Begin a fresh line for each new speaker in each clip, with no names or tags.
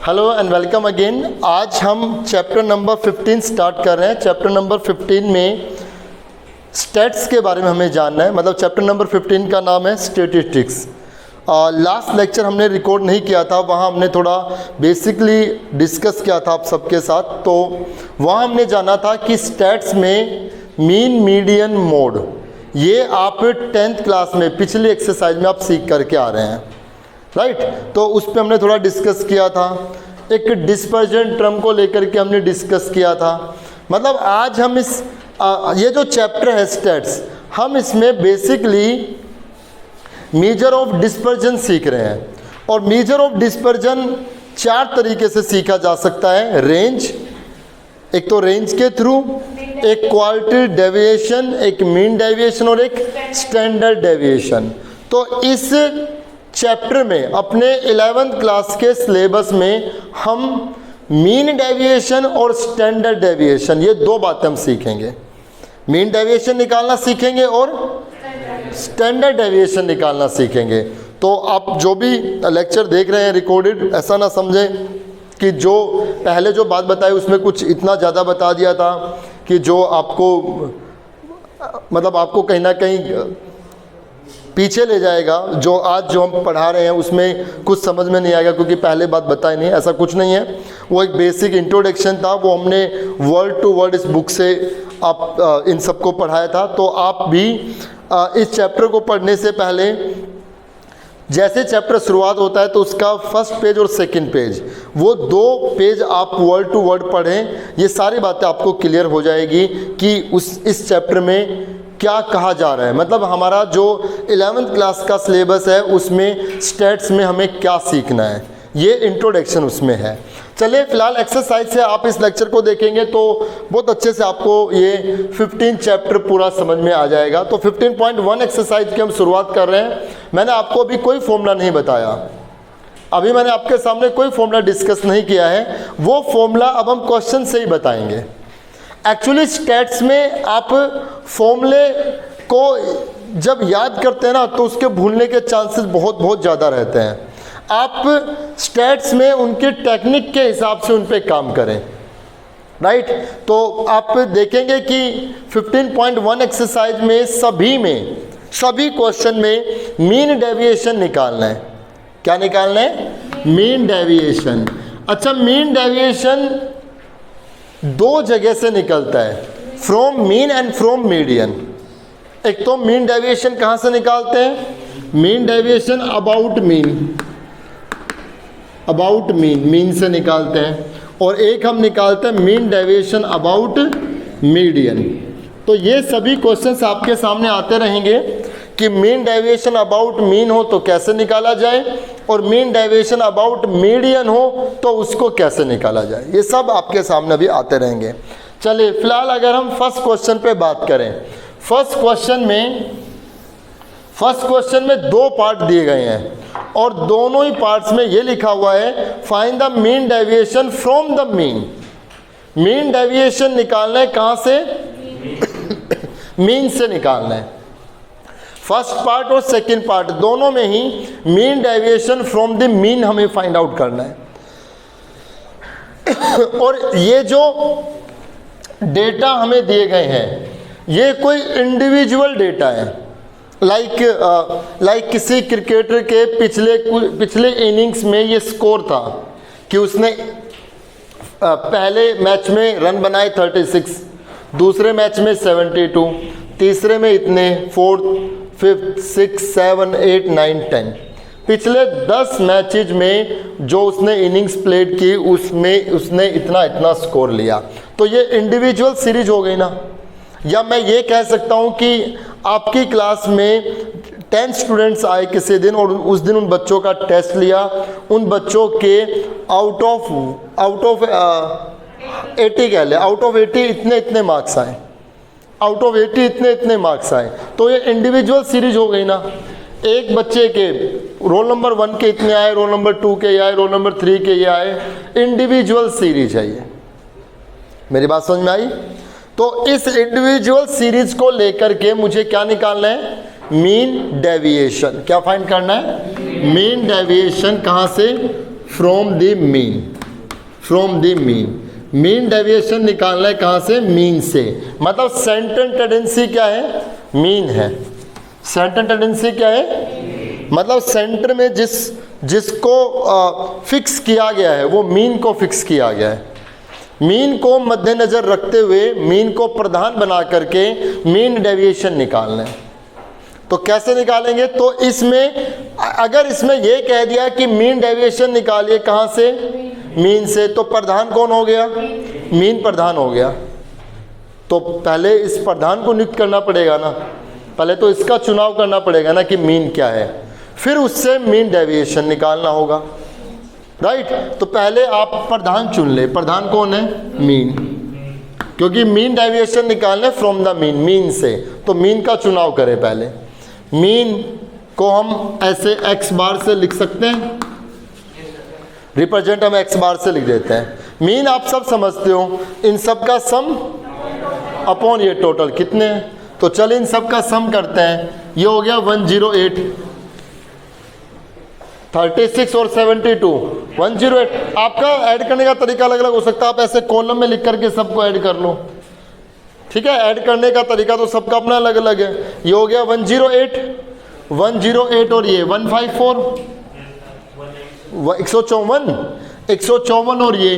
Hello and welcome again. आज हम chapter number 15 start कर रहे हैं। चैप्टर नंबर 15 में स्टैट्स के बारे में हमें जानना है। मतलब चैप्टर नंबर 15 का नाम है स्टैटिस्टिक्स। लास्ट लेक्चर हमने रिकॉर्ड नहीं किया था, वहाँ हमने थोड़ा बेसिकली डिस्कस किया था आप सबके साथ। तो वहाँ हमने जाना था कि स्टैट्स में मीन मीडियन मोड, ये आप 10th क्लास में पिछली एक्सरसाइज में आप सीख करके आ रहे हैं, राइट। तो उस पर हमने थोड़ा डिस्कस किया था। एक डिस्पर्जन टर्म को लेकर के हमने डिस्कस किया था। मतलब आज हम इस ये जो चैप्टर है स्टैट्स, हम इसमें बेसिकली मेजर ऑफ डिस्पर्जन सीख रहे हैं। और मेजर ऑफ डिस्पर्जन 4 तरीके से सीखा जा सकता है। रेंज, एक तो रेंज के थ्रू, एक क्वालिटी डेविएशन, एक मीन डेविएशन और एक स्टैंडर्ड डेविएशन। तो इस चैप्टर में अपने 11th क्लास के सिलेबस में हम मीन डेविएशन और स्टैंडर्ड डेविएशन, ये 2 बातें हम सीखेंगे। मीन डेविएशन निकालना सीखेंगे और स्टैंडर्ड डेविएशन निकालना सीखेंगे। तो आप जो भी लेक्चर देख रहे हैं रिकॉर्डेड, ऐसा ना समझें कि जो पहले जो बात बताई उसमें कुछ इतना ज़्यादा बता दिया था कि जो आपको मतलब आपको कहीं ना कहीं पीछे ले जाएगा। जो आज जो हम पढ़ा रहे हैं उसमें कुछ समझ में नहीं आएगा क्योंकि पहले बात बताई नहीं। ऐसा कुछ नहीं है, वो एक बेसिक इंट्रोडक्शन था, वो हमने वर्ड टू वर्ड इस बुक से आप इन सबको पढ़ाया था। तो आप भी इस चैप्टर को पढ़ने से पहले, जैसे चैप्टर शुरुआत होता है तो उसका फर्स्ट पेज और सेकंड पेज, वो 2 पेज आप वर्ड टू वर्ड पढ़ें। ये सारी बातें आपको क्लियर हो जाएगी कि इस चैप्टर में क्या कहा जा रहा है। मतलब हमारा जो 11th क्लास का सिलेबस है उसमें स्टैट्स में हमें क्या सीखना है, ये इंट्रोडक्शन उसमें है। चलिए फिलहाल एक्सरसाइज से आप इस लेक्चर को देखेंगे तो बहुत अच्छे से आपको ये 15 चैप्टर पूरा समझ में आ जाएगा। तो 15.1 एक्सरसाइज की हम शुरुआत कर रहे हैं। मैंने आपको अभी कोई फॉर्मूला नहीं बताया, अभी मैंने आपके सामने कोई फॉर्मूला डिस्कस नहीं किया है। वो फॉर्मूला अब हम क्वेश्चन से ही बताएंगे। एक्चुअली स्टैट्स में आप फॉर्मूले को जब याद करते हैं ना तो उसके भूलने के चांसेस बहुत ज़्यादा रहते हैं। आप स्टैट्स में उनके टेक्निक के हिसाब से उन पे काम करें, राइट। तो आप देखेंगे कि 15.1 एक्सरसाइज में सभी क्वेश्चन में मीन डेविएशन निकालना है। क्या निकालना है? Mean deviation. अच्छा, मीन डेविएशन 2 जगह से निकलता है, from mean and from median. एक तो मीन डेविएशन कहाँ से निकालते हैं? मीन डेविएशन अबाउट मीन से निकालते हैं। और एक हम निकालते हैं मीन डेविएशन अबाउट मीडियन। तो ये सभी क्वेश्चंस आपके सामने आते रहेंगे कि मीन डेविएशन अबाउट मीन हो तो कैसे निकाला जाए, और मीन डेविएशन अबाउट मीडियन हो तो उसको कैसे निकाला जाए। ये सब आपके सामने भी आते रहेंगे। चलिए फिलहाल अगर हम फर्स्ट क्वेश्चन पे बात करें, फर्स्ट क्वेश्चन में 2 पार्ट दिए गए हैं और दोनों ही पार्ट्स में ये लिखा हुआ है find the mean deviation from the mean. Mean deviation निकालना है कहाँ से? मीन से निकालना है। फर्स्ट पार्ट और सेकंड पार्ट दोनों में ही mean deviation from the mean हमें फाइंड आउट करना है। और ये जो डेटा हमें दिए गए हैं ये कोई इंडिविजुअल डेटा है। लाइक किसी क्रिकेटर के पिछले इनिंग्स में ये स्कोर था कि उसने पहले मैच में रन बनाए 36, दूसरे मैच में 72, तीसरे में इतने, 4th, 5th, 6th, 7, 8, 9, 10। पिछले 10 मैचेज में जो उसने इनिंग्स प्लेड की उसमें उसने इतना स्कोर लिया। तो ये इंडिविजुअल सीरीज हो गई ना। या मैं ये कह सकता हूँ कि आपकी क्लास में 10 स्टूडेंट्स आए किसी दिन और उस दिन उन बच्चों का टेस्ट लिया, उन बच्चों के आउट ऑफ 80 कह ले, आउट ऑफ 80 इतने मार्क्स आए, आउट ऑफ 80 इतने मार्क्स आए। तो ये इंडिविजुअल सीरीज हो गई ना। एक बच्चे के रोल नंबर 1 के इतने आए, रोल नंबर 2 के ये आए, रोल नंबर 3 के ये आए। इंडिविजुअल सीरीज है ये। मेरी बात समझ में आई? तो इस इंडिविजुअल सीरीज को लेकर के मुझे क्या निकालना है? Mean deviation. क्या फाइंड करना है? मीन डेविएशन कहाँ से? From the mean. From the mean. Mean deviation निकालना है कहाँ से? मीन से। मतलब सेंट्रल टेंडेंसी क्या है? मीन है। सेंट्रल टेंडेंसी क्या है? मतलब सेंटर में जिसको फिक्स किया गया है वो मीन को फिक्स किया गया है। मीन को मद्देनजर रखते हुए, मीन को प्रधान बना करके मीन डेविएशन निकालना है। तो कैसे निकालेंगे? तो इसमें अगर इसमें ये कह दिया कि मीन डेविएशन निकालिए कहाँ से? मीन से, तो प्रधान कौन हो गया? मीन प्रधान हो गया। तो पहले इस प्रधान को नियुक्त करना पड़ेगा ना, पहले तो इसका चुनाव करना पड़ेगा ना कि मीन क्या है, फिर उससे मीन डेविएशन निकालना होगा, राइट। तो पहले आप प्रधान चुन ले। प्रधान कौन है? मीन, क्योंकि मीन डेविएशन निकालना है फ्रॉम द मीन, मीन से। तो मीन का चुनाव करें पहले। मीन को हम ऐसे x बार से लिख सकते हैं, रिप्रेजेंट हम x बार से लिख देते हैं। मीन आप सब समझते हो, इन सब का सम अपॉन ये टोटल कितने हैं। तो चल इन सब का सम करते हैं। ये हो गया 108, 36 और 72, 108। आपका ऐड करने का तरीका अलग अलग हो सकता है, आप ऐसे कॉलम में लिख करके सबको ऐड कर लो, ठीक है। ऐड करने का तरीका तो सबका अपना अलग अलग है। ये हो गया 108, 108 और ये 154, 154, 154 और ये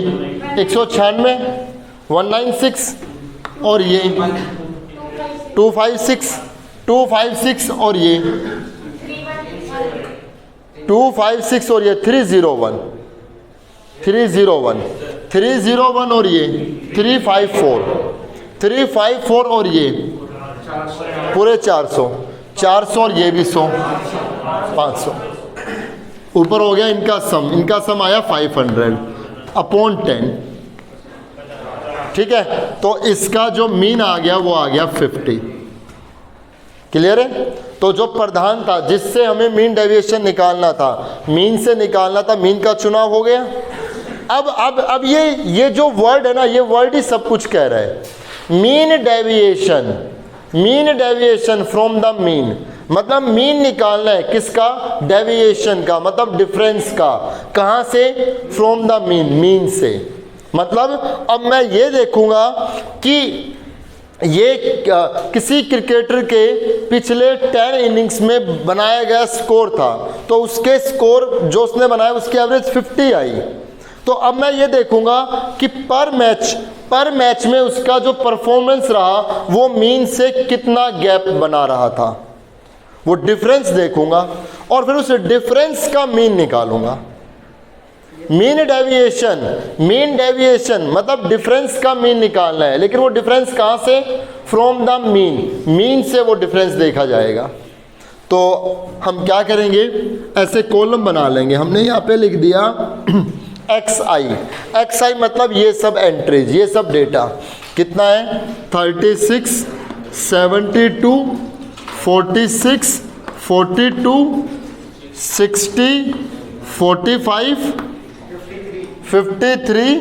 196, 196 और ये 256, 256 और ये 256 और ये 301, 301, 301 और ये 354, 354 और ये पूरे 400, 400 और ये भी 100, 500। ऊपर हो गया इनका सम। इनका सम आया 500 अपॉन 10, ठीक है। तो इसका जो मीन आ गया वो आ गया 50। क्लियर है? तो जो प्रधान था जिससे हमें मीन डेविएशन निकालना था, मीन से निकालना था, मीन का चुनाव हो गया। अब ये जो वर्ड है ना, ये वर्ड ही सब कुछ कह रहा है। Mean deviation, mean deviation from the mean, मतलब मीन निकालना है किसका? डेविएशन का, मतलब डिफरेंस का। कहाँ से? फ्रॉम द मीन, मीन से। मतलब अब मैं ये देखूंगा कि ये किसी क्रिकेटर के पिछले 10 इनिंग्स में बनाया गया स्कोर था, तो उसके स्कोर जो उसने बनाया उसकी एवरेज 50 आई। तो अब मैं ये देखूंगा कि पर मैच में उसका जो परफॉर्मेंस रहा वो मीन से कितना गैप बना रहा था, वो डिफरेंस देखूंगा और फिर उस डिफरेंस का मीन निकालूंगा। मीन डेविएशन मतलब डिफरेंस का मीन निकालना है, लेकिन वो डिफरेंस कहाँ से? फ्रॉम द मीन, मीन से वो डिफरेंस देखा जाएगा। तो हम क्या करेंगे? ऐसे कॉलम बना लेंगे। हमने यहाँ पे लिख दिया XI मतलब ये सब एंट्रीज, ये सब डेटा कितना है? 36, 72, 46, 42, 60, 45, 53,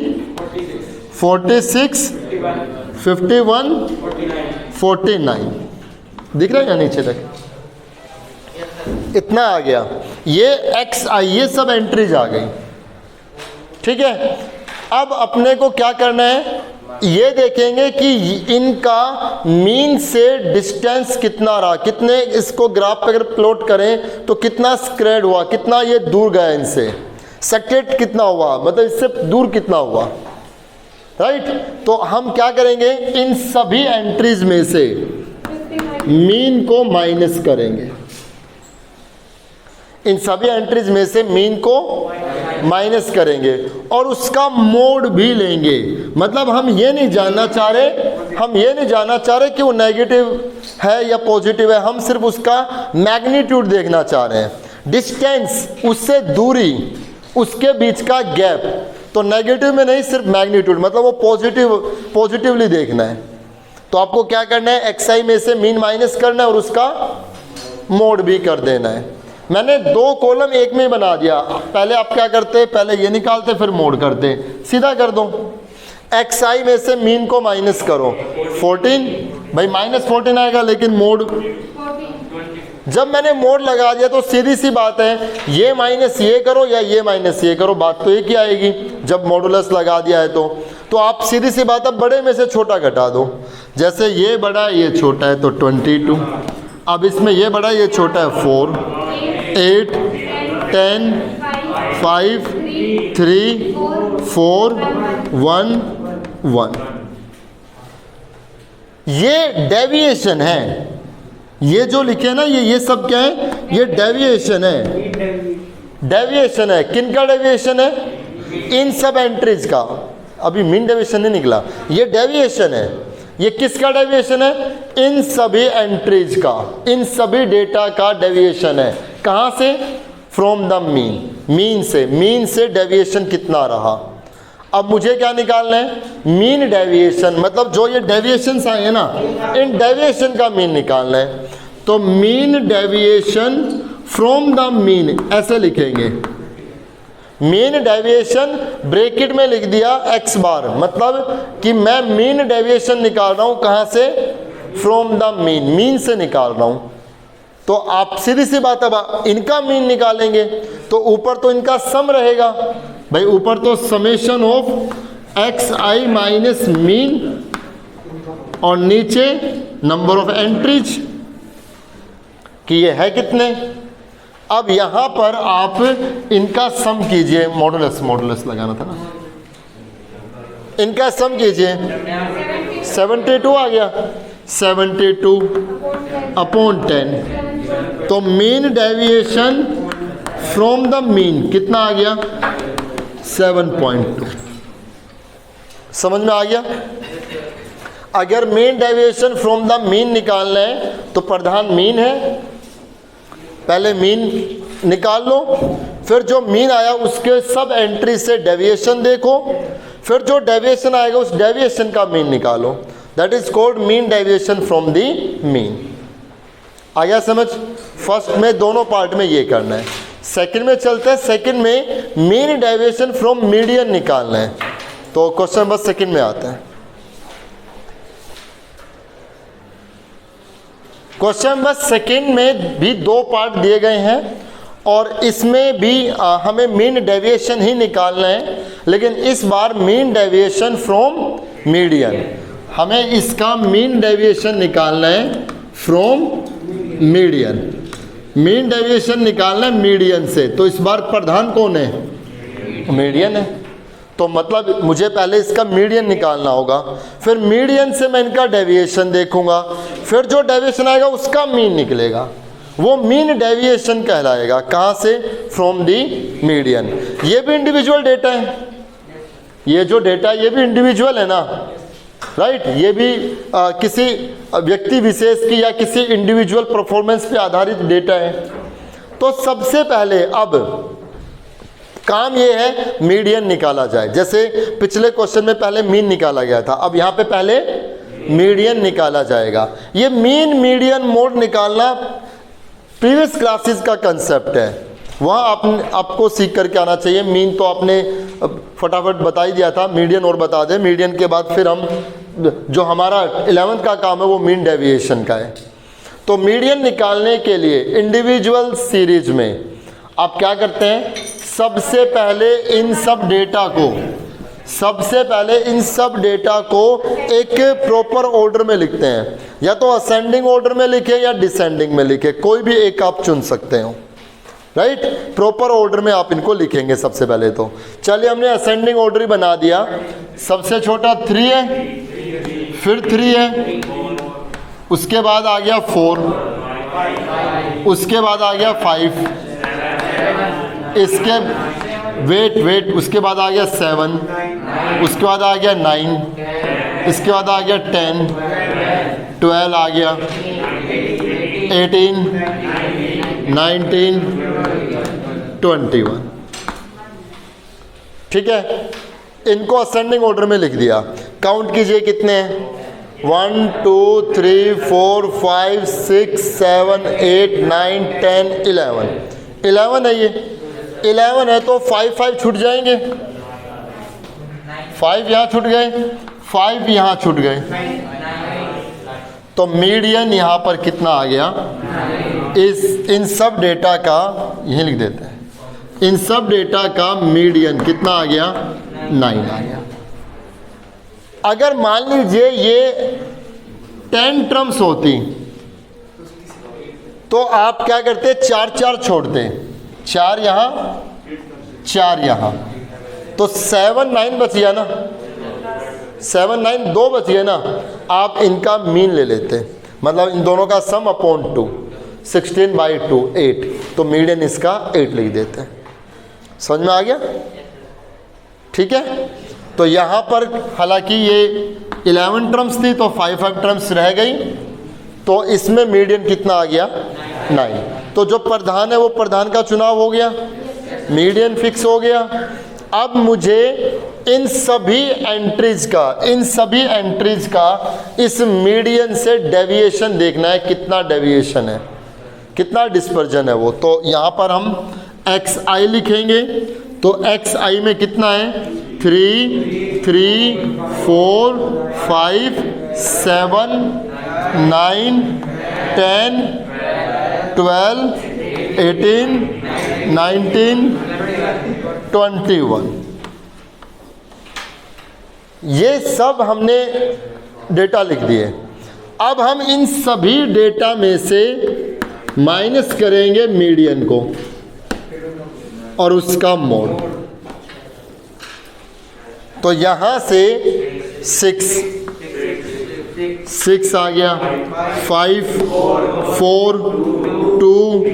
46, 51, 49। दिख रहा है या नीचे तक? इतना आ गया। ये XI, ये सब एंट्रीज आ गई, ठीक है। अब अपने को क्या करना है? ये देखेंगे कि इनका मीन से डिस्टेंस कितना रहा, कितने, इसको ग्राफ पे अगर प्लॉट करें तो कितना स्क्रेड हुआ, कितना ये दूर गया इनसे, सेक्रेट कितना हुआ, मतलब इससे दूर कितना हुआ, राइट। तो हम क्या करेंगे? इन सभी एंट्रीज में से मीन को माइनस करेंगे। इन सभी एंट्रीज में से मीन को माइनस करेंगे और उसका मोड भी लेंगे। मतलब हम ये नहीं जानना चाह रहे कि वो नेगेटिव है या पॉजिटिव है, हम सिर्फ उसका मैग्नीट्यूड देखना चाह रहे हैं, डिस्टेंस, उससे दूरी, उसके बीच का गैप। तो नेगेटिव में नहीं, सिर्फ मैग्नीट्यूड, मतलब वो पॉजिटिवली देखना है। तो आपको क्या करना है? XI में से मीन माइनस करना है और उसका मोड भी कर देना है। मैंने 2 कॉलम एक में बना दिया। पहले आप क्या करते? पहले ये निकालते फिर मोड करते। सीधा कर दो। XI में से मीन को माइनस करो, 14, भाई -14 आएगा, लेकिन मोड जब मैंने मोड लगा दिया तो सीधी सी बात है, ये माइनस ये करो या ये माइनस ये करो, बात तो एक ही आएगी जब मॉडुलस लगा दिया है। तो आप सीधी सी बात, अब बड़े में से छोटा घटा दो। जैसे ये बड़ा ये छोटा है तो 22, अब इसमें ये बड़ा ये छोटा है 4, 8, 10, 5, 3, 4, 1, 1। ये डेविएशन है, ये जो लिखे ना ये सब क्या है, ये डेविएशन है। डेविएशन है, किन का डेविएशन है? इन सब एंट्रीज का। अभी मीन डेविएशन नहीं निकला, ये डेविएशन है। ये किसका डेविएशन है? इन सभी एंट्रीज का, इन सभी डेटा का डेविएशन है। कहाँ से? फ्रॉम द मीन, मीन से डेविएशन कितना रहा। अब मुझे क्या निकालना है? मीन डेविएशन, मतलब जो ये डेविएशंस आए हैं ना, इन डेविएशन का मीन निकालना है। तो mean deviation from the mean ऐसे लिखेंगे। मीन डेविएशन ब्रैकेट में लिख दिया x बार, मतलब कि मैं मीन डेविएशन निकाल रहा हूँ कहाँ से? फ्रॉम द मीन से निकाल रहा हूँ। तो आप सीधी सी बात, अब इनका मीन निकालेंगे तो ऊपर तो इनका सम रहेगा भाई, ऊपर तो summation of x I minus mean और नीचे नंबर ऑफ एंट्रीज कि ये है कितने। अब यहां पर आप इनका सम कीजिए, मॉडुलस लगाना था ना, इनका सम कीजिए। 72 आ गया, 72 अपॉन 10। तो mean deviation from the mean कितना आ गया? 7.2। समझ में आ गया? अगर mean deviation from the mean निकालना है तो प्रधान मीन है, पहले मीन निकाल लो, फिर जो मीन आया उसके सब एंट्री से डेविएशन देखो, फिर जो डेविएशन आएगा उस डेविएशन का मीन निकालो। That is called mean deviation from the mean. आ गया समझ? फर्स्ट में दोनों पार्ट में ये करना है। सेकंड में चलते हैं, सेकंड में मीन डेविएशन फ्रॉम मीडियन निकालना है। तो क्वेश्चन बस सेकंड में आता है। क्वेश्चन बस सेकंड में भी दो पार्ट दिए गए हैं और इसमें भी हमें मीन डेविएशन ही निकालना है, लेकिन इस बार मीन डेविएशन फ्रॉम मीडियन। हमें इसका मीन डेविएशन निकालना है फ्रॉम मीडियन। मीन डेविएशन निकालना है मीडियन से, तो इस बार प्रधान कौन है? मीडियन है। तो मतलब मुझे पहले इसका मीडियन निकालना होगा, फिर मीडियन से मैं इनका डेविएशन देखूंगा, फिर जो डेविएशन आएगा उसका मीन निकलेगा, वो मीन डेविएशन कहलाएगा। कहाँ से? From the median. ये भी इंडिविजुअल डेटा है, ये जो डेटा ये भी इंडिविजुअल है ना, राइट? ये भी किसी व्यक्ति विशेष की या किसी इंडिविजुअल परफॉर्मेंस पे आधारित डेटा है। तो सबसे पहले अब काम ये है मीडियन निकाला जाए। जैसे पिछले क्वेश्चन में पहले मीन निकाला गया था, अब यहाँ पे पहले मीडियन निकाला जाएगा। ये मीन मीडियन मोड निकालना प्रीवियस क्लासेस का कंसेप्ट है, वहाँ आपको सीख करके आना चाहिए। मीन तो आपने फटाफट बता ही दिया था, मीडियन और बता दें। मीडियन के बाद फिर हम जो हमारा 11th का काम है वो मीन डेविएशन का है। तो मीडियन निकालने के लिए इंडिविजुअल सीरीज में आप क्या करते हैं? सबसे पहले इन सब डेटा को एक प्रॉपर ऑर्डर में लिखते हैं, या तो असेंडिंग ऑर्डर में लिखे या डिसेंडिंग में लिखे, कोई भी एक आप चुन सकते हो, राइट? प्रॉपर ऑर्डर में आप इनको लिखेंगे सबसे पहले। तो चलिए हमने असेंडिंग ऑर्डर ही बना दिया। सबसे छोटा 3 है, फिर 3 है, उसके बाद आ गया 4, उसके बाद आ गया 5, इसके वेट उसके बाद आ गया 7, उसके बाद आ गया 9, इसके बाद आ गया 10, 12 आ गया, 18, 19, 21। ठीक है, इनको असेंडिंग ऑर्डर में लिख दिया। काउंट कीजिए कितने हैं? 1 2 3 4 5 6 7 8 9 10 11। 11 है ये, 11 है तो 5 छूट जाएंगे। 5 यहाँ छूट गए, 5 यहाँ छूट गए, तो मीडियन यहाँ पर कितना आ गया? इन सब डेटा का, यही लिख देते हैं, इन सब डेटा का मीडियन कितना आ गया? 9 आ गया। अगर मान लीजिए ये 10 टर्म्स होती तो आप क्या करते? 4 छोड़ते, 4 यहाँ 4 यहाँ, तो 7 9 बच गया ना, 7 9 2 बच गया ना। आप इनका मीन ले लेते, मतलब इन दोनों का सम अपॉन 2, 16/2 8, तो मीडियन इसका 8 लिख देते हैं। समझ में आ गया? ठीक है। तो यहाँ पर हालांकि ये 11 टर्म्स थी तो 5 टर्म्स रह गई, तो इसमें मीडियन कितना आ गया? 9। तो जो प्रधान है वो प्रधान का चुनाव हो गया, मीडियन फिक्स हो गया। अब मुझे इन सभी एंट्रीज का इस मीडियन से डेविएशन देखना है, कितना डेविएशन है, कितना डिस्पर्जन है वो। तो यहाँ पर हम xi लिखेंगे, तो xi में कितना है? 3 3 4 5 7 9 10 12 18 19 21। ये सब हमने डेटा लिख दिए। अब हम इन सभी डेटा में से माइनस करेंगे मीडियन को और उसका मोड। तो यहां से 6 आ गया, 5 4 2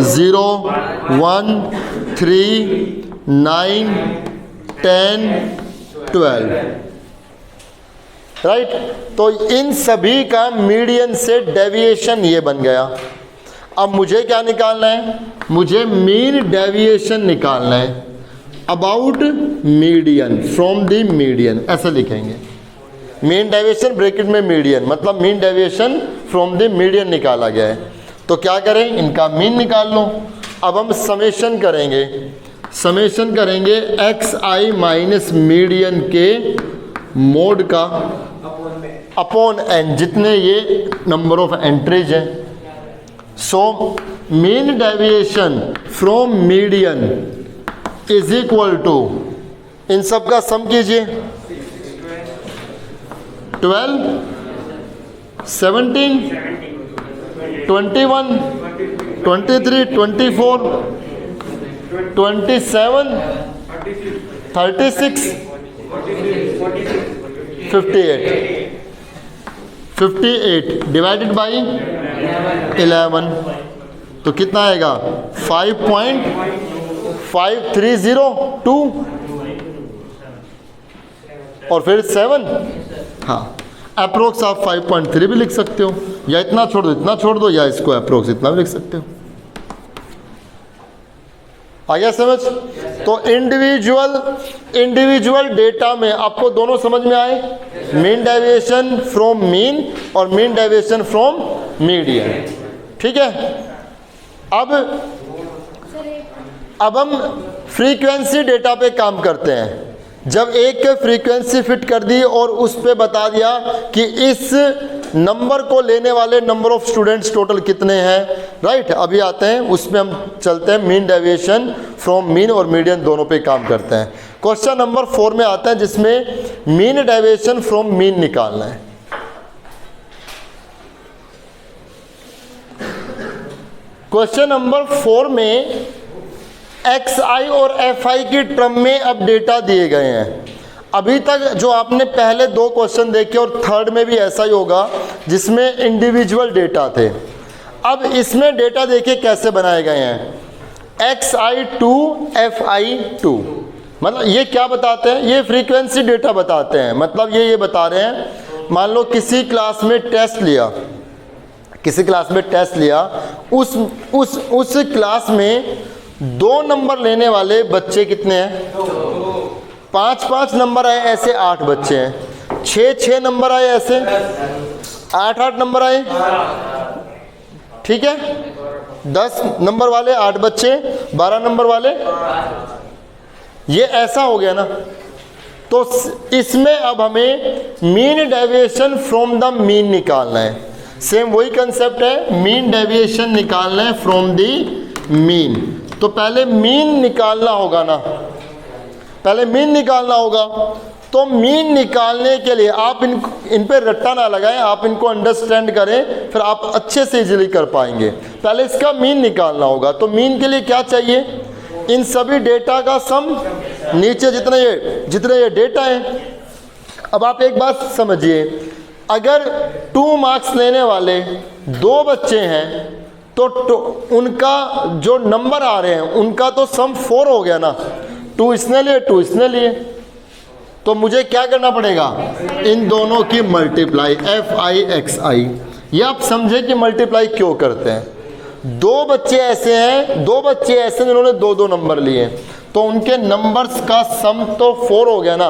0 1 3 9 10 12, राइट। तो इन सभी का मीडियन से डेविएशन ये बन गया। अब मुझे क्या निकालना है? मुझे मीन डेविएशन निकालना है about median, from the median, ऐसे लिखेंगे। मीन डेविएशन ब्रैकेट में मीडियन, मतलब mean deviation from the median निकाला गया है। तो क्या करें? इनका मीन निकाल लो। अब हम समेशन करेंगे xi माइनस मीडियन के मोड का अपॉन n, जितने ये नंबर ऑफ एंट्रीज हैं। So mean deviation from median is equal to, इन सब का सम कीजिए, 12 17 21 23 24 27 36 58 डिवाइडेड बाई 11, तो कितना आएगा? 5.5302 और फिर 7। हाँ, अप्रोक्स आप 5.3 भी लिख सकते हो, या इतना छोड़ दो, या इसको अप्रोक्स इतना भी लिख सकते हो। आ गया समझ? तो इंडिविजुअल डेटा में आपको दोनों समझ में आए, मीन डेविएशन फ्रॉम मीन और मीन डेविएशन फ्रॉम मीडियन। ठीक है। अब हम फ्रीक्वेंसी डेटा पे काम करते हैं। जब एक फ्रीक्वेंसी फिट कर दी और उस पे बता दिया कि इस नंबर को लेने वाले नंबर ऑफ स्टूडेंट्स टोटल कितने हैं, राइट। अभी आते हैं उसमें, हम चलते हैं मीन डेविएशन फ्रॉम मीन और मीडियन दोनों पे काम करते हैं। क्वेश्चन नंबर 4 में आते हैं, जिसमें मीन डेविएशन फ्रॉम मीन निकालना है। क्वेश्चन नंबर 4 में xi और fi की टर्म में अब डेटा दिए गए हैं। अभी तक जो आपने पहले 2 क्वेश्चन देखे और थर्ड में भी ऐसा ही होगा, जिसमें इंडिविजुअल डेटा थे। अब इसमें डेटा देखिए कैसे बनाए गए हैं, xi2 fi2, मतलब ये क्या बताते हैं? ये फ्रीक्वेंसी डेटा बताते हैं। मतलब ये बता रहे हैं, मान लो किसी क्लास में टेस्ट लिया, उस क्लास में 2 नंबर लेने वाले बच्चे कितने हैं? 5 नंबर आए ऐसे 8 बच्चे हैं, 6 नंबर आए ऐसे 8 नंबर आए, ठीक है। 10 नंबर वाले 8 बच्चे, 12 नंबर वाले, ये ऐसा हो गया ना। तो इसमें अब हमें mean deviation from the mean निकालना है। सेम वही कंसेप्ट है, मीन डेविएशन निकालना है फ्रॉम दी मीन। तो पहले मीन निकालना होगा ना, पहले मीन निकालना होगा। तो मीन निकालने के लिए आप इन पे रट्टा ना लगाएं, आप इनको अंडरस्टैंड करें, फिर आप अच्छे से इजीली कर पाएंगे। पहले इसका मीन निकालना होगा। तो मीन के लिए क्या चाहिए, इन सभी डेटा का सम, नीचे जितने ये डेटा है। अब आप एक बात समझिए, अगर 2 मार्क्स लेने वाले 2 बच्चे हैं तो उनका जो नंबर आ रहे हैं उनका तो सम 4 हो गया ना। 2 इसने लिए, 2 इसने लिए, तो मुझे क्या करना पड़ेगा, इन दोनों की मल्टीप्लाई, FI/XI। ये आप समझे कि मल्टीप्लाई क्यों करते हैं। 2 बच्चे ऐसे हैं जिन्होंने 2-2 नंबर लिए, तो उनके नंबर्स का सम तो 4 हो गया ना।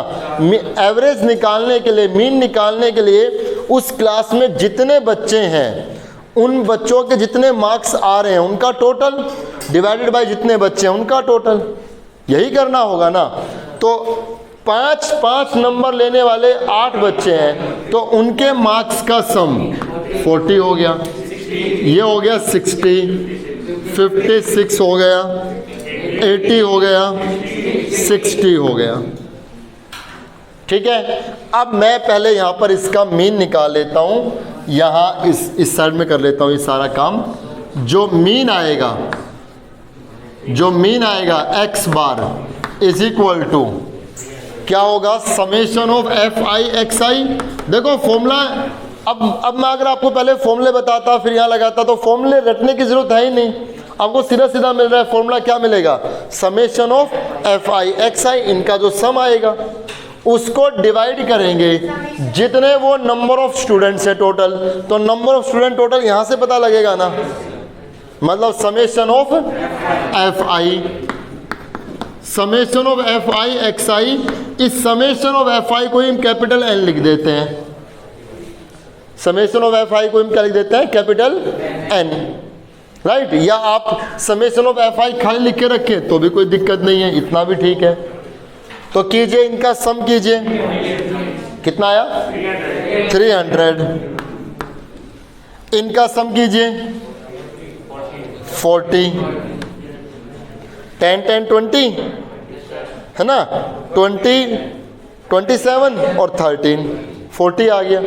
एवरेज निकालने के लिए, मीन निकालने के लिए उस क्लास में जितने बच्चे हैं उन बच्चों के जितने मार्क्स आ रहे हैं उनका टोटल डिवाइडेड बाय जितने बच्चे हैं उनका टोटल, यही करना होगा ना। तो 5 नंबर लेने वाले 8 बच्चे हैं, तो उनके मार्क्स का सम 40 हो गया, ये हो गया 60, 56 हो गया, 80 हो गया, 60 हो गया। ठीक है, अब मैं पहले यहाँ पर इसका मीन निकाल लेता हूँ, यहाँ इस साइड में कर लेता हूँ ये सारा काम। जो मीन आएगा x bar is equal to क्या होगा, समेशन ऑफ FI/XI। देखो फॉर्मूला, अब मैं अगर आपको पहले फॉर्मूले बताता फिर यहाँ लगाता तो फॉर्मूले रटने की जरूरत है ही नहीं, आपको सीधा सीधा मिल रहा है। फॉर्मूला क्या मिलेगा, समेशन ऑफ FI/XI, इनका जो सम आएगा उसको डिवाइड करेंगे जितने वो नंबर ऑफ स्टूडेंट्स है टोटल। तो नंबर ऑफ स्टूडेंट टोटल यहाँ से पता लगेगा ना, मतलब समेशन ऑफ FI/XI। इस समेशन ऑफ FI को हम कैपिटल N लिख देते हैं, समेशन ऑफ FI को हम क्या लिख देते हैं, कैपिटल N, राइट। या आप समेशन ऑफ FI खाली लिख के रखें तो भी कोई दिक्कत नहीं है, इतना भी ठीक है। तो कीजिए, इनका सम कीजिए, कितना आया 300, इनका सम कीजिए 40, 10 10 20 है ना, 20 27 और 13 40 आ गया।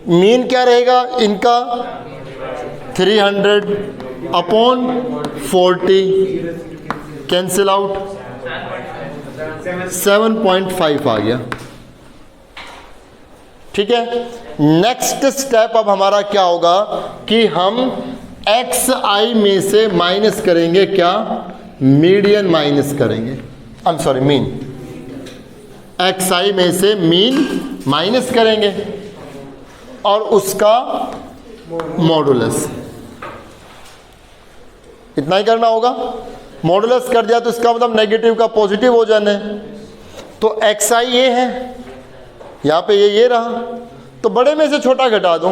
मीन क्या रहेगा इनका, 300 अपॉन 40, कैंसिल आउट, 7.5 आ गया। ठीक है, नेक्स्ट स्टेप अब हमारा क्या होगा कि हम XI में से माइनस करेंगे, क्या, मीडियन माइनस करेंगे, मीन। XI में से मीन माइनस करेंगे और उसका मॉडुलस, इतना ही करना होगा। मॉडुलस कर दिया तो इसका मतलब नेगेटिव का पॉजिटिव हो जाना है। तो XI ये है, यहाँ पे ये रहा, तो बड़े में से छोटा घटा दो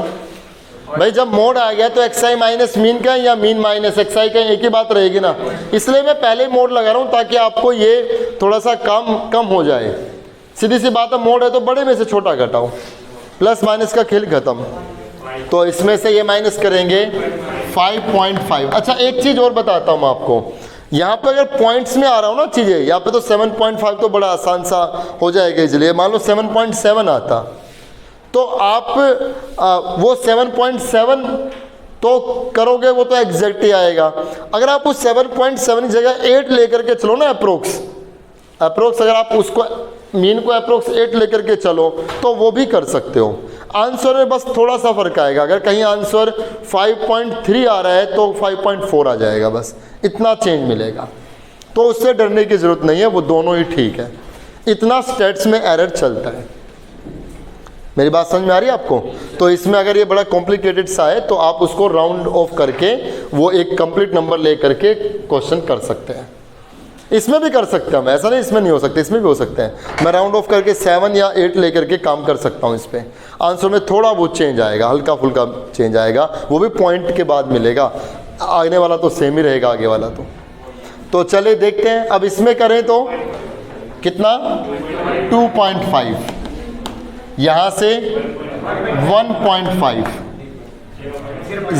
भाई। जब मोड आ गया तो XI माइनस मीन का या मीन माइनस XI का एक ही बात रहेगी ना, इसलिए मैं पहले मोड लगा रहा हूँ ताकि आपको ये थोड़ा सा कम हो जाए। सीधी सी बात है, मोड है तो बड़े में से छोटा घटाओ, प्लस माइनस का खेल खत्म। तो इसमें से ये माइनस करेंगे 5.5। अच्छा एक चीज़ और बताता हूँ आपको, यहाँ पे अगर पॉइंट्स में आ रहा हूँ ना चीज़ें, यहाँ पे तो 7.5 तो बड़ा आसान सा हो जाएगा इसलिए। मान लो 7.7 आता तो आप वो 7.7 तो करोगे, वो तो एग्जैक्ट ही आएगा। अगर आप उस 7.7 की जगह 8 लेकर के चलो ना, अप्रोक्स अगर आप उसको मीन को अप्रोक्स 8 लेकर के चलो तो वो भी कर सकते हो। आंसर में बस थोड़ा सा फर्क आएगा, अगर कहीं आंसर 5.3 आ रहा है तो 5.4 आ जाएगा, बस इतना चेंज मिलेगा। तो उससे डरने की ज़रूरत नहीं है, वो दोनों ही ठीक है। इतना स्टेट्स में एरर चलता है। मेरी बात समझ में आ रही है आपको? तो इसमें अगर ये बड़ा कॉम्प्लिकेटेड सा है तो आप उसको राउंड ऑफ करके वो एक कंप्लीट नंबर ले करके क्वेश्चन कर सकते हैं। इसमें भी कर सकते हैं हम, ऐसा नहीं इसमें नहीं हो सकते, इसमें भी हो सकते हैं। मैं राउंड ऑफ करके 7 या 8 लेकर के काम कर सकता हूँ। इस पर आंसर में थोड़ा बहुत चेंज आएगा, हल्का फुल्का चेंज आएगा, वो भी पॉइंट के बाद मिलेगा। आने वाला तो सेम ही रहेगा, आगे वाला तो चले देखते हैं। अब इसमें करें तो कितना, 2.5, यहाँ से 1.5,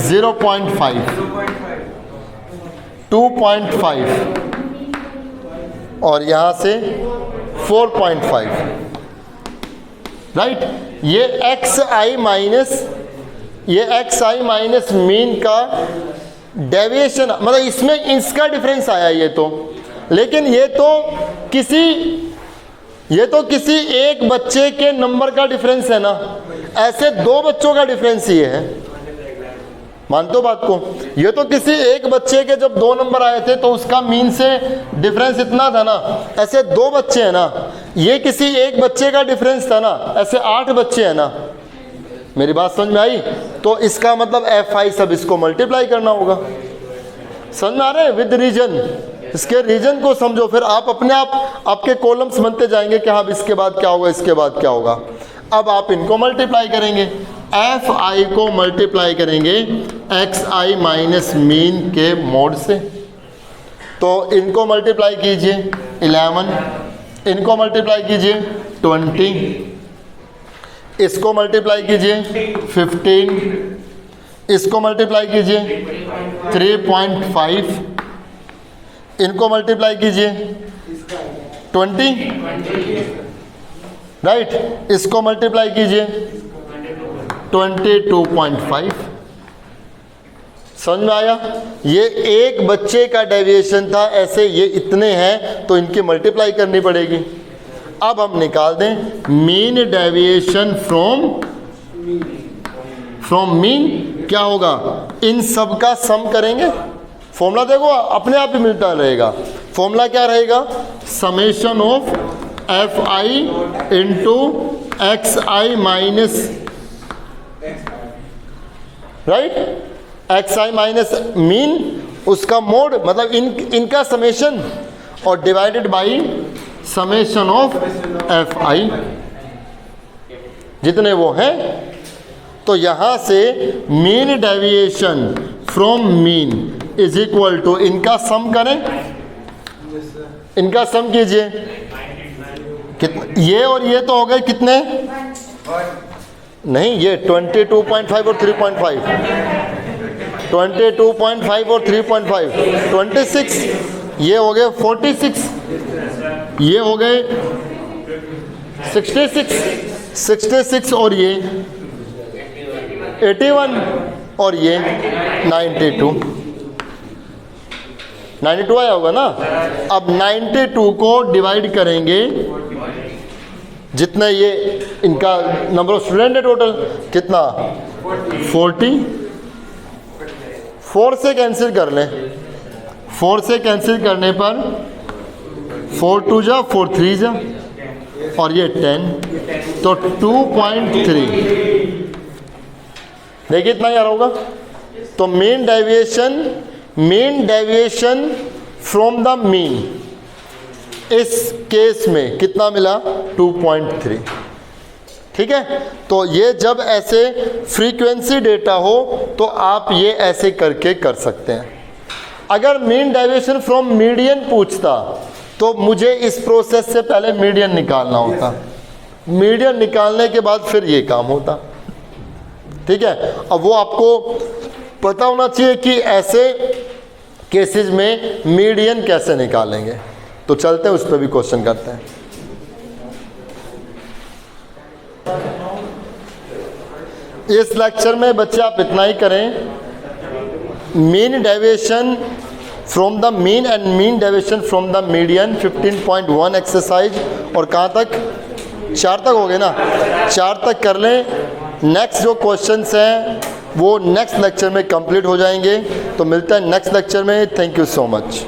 0.5, 2.5 और यहाँ से 4.5, राइट। ये एक्स आई माइनस मीन का डेविएशन, मतलब इसमें इसका डिफरेंस आया ये तो, लेकिन ये तो किसी एक बच्चे के नंबर का डिफरेंस है ना, ऐसे दो बच्चों का डिफरेंस ये है, मानते हो बात को। ये तो किसी एक बच्चे के जब 2 नंबर आए थे तो उसका मीन से डिफरेंस इतना था ना, ऐसे 2 बच्चे हैं ना, ये किसी एक बच्चे का डिफरेंस था ना, ऐसे 8 बच्चे हैं ना। मेरी बात समझ में आई? तो इसका मतलब fi सब इसको मल्टीप्लाई करना होगा। समझ में आ रहा है? विद रीजन, इसके रीजन को समझो, फिर आप अपने आप आपके कॉलम्स बनते जाएंगे कि हाँ इसके बाद क्या होगा, इसके बाद क्या होगा। अब आप इनको मल्टीप्लाई करेंगे, fi को मल्टीप्लाई करेंगे xi माइनस मीन के मोड से, तो इनको मल्टीप्लाई कीजिए 11, इनको मल्टीप्लाई कीजिए 20, इसको मल्टीप्लाई कीजिए 15, इसको मल्टीप्लाई कीजिए 3.5, इनको मल्टीप्लाई कीजिए 20, राइट, इसको मल्टीप्लाई कीजिए 22.5। समझ में आया? ये एक बच्चे का डेविएशन था, ऐसे ये इतने हैं तो इनकी मल्टीप्लाई करनी पड़ेगी। अब हम निकाल दें मीन डेविएशन फ्रॉम मीन, क्या होगा, इन सब का सम करेंगे। फॉर्मूला देखो अपने आप ही मिलता रहेगा। फॉर्मूला क्या रहेगा, summation of fi into xi minus, right, xi minus mean, उसका मोड मतलब इनका समेशन, और divided by summation of fi, जितने वो हैं। तो यहां से mean deviation from mean is equal to, इनका सम करें, इनका सम कीजिए, कितना, ये और ये तो हो गए कितने, नहीं ये 22.5 और 3.5, 22.5 और 3.5 26, ये हो गए 46, ये हो गए 66 और ये 81 और ये 92 आया होगा ना। अब 92 को डिवाइड करेंगे, जितना ये इनका नंबर ऑफ स्टूडेंट है टोटल, कितना 40, 4 से कैंसिल कर लें, 4 से कैंसिल करने पर 4 2 जा 4 3 जा और ये 10, तो 2.3, देखिए इतना यार होगा। तो mean deviation from the mean इस केस में कितना मिला, 2.3, ठीक है। तो ये जब ऐसे फ्रीक्वेंसी डेटा हो तो आप ये ऐसे करके कर सकते हैं। अगर मीन डेविएशन फ्रॉम मीडियन पूछता तो मुझे इस प्रोसेस से पहले मीडियन निकालना होता, मीडियन निकालने के बाद फिर ये काम होता, ठीक है। अब वो आपको पता होना चाहिए कि ऐसे केसेस में मीडियन कैसे निकालेंगे। तो चलते हैं उस पर भी क्वेश्चन करते हैं। इस लेक्चर में बच्चे आप इतना ही करें, mean deviation from the mean and mean deviation from the median 15.1 exercise, और कहाँ तक, 4 तक हो गए ना, 4 तक कर लें। नेक्स्ट जो क्वेश्चंस हैं वो नेक्स्ट लेक्चर में कंप्लीट हो जाएंगे। तो मिलता है नेक्स्ट लेक्चर में। Thank you so much.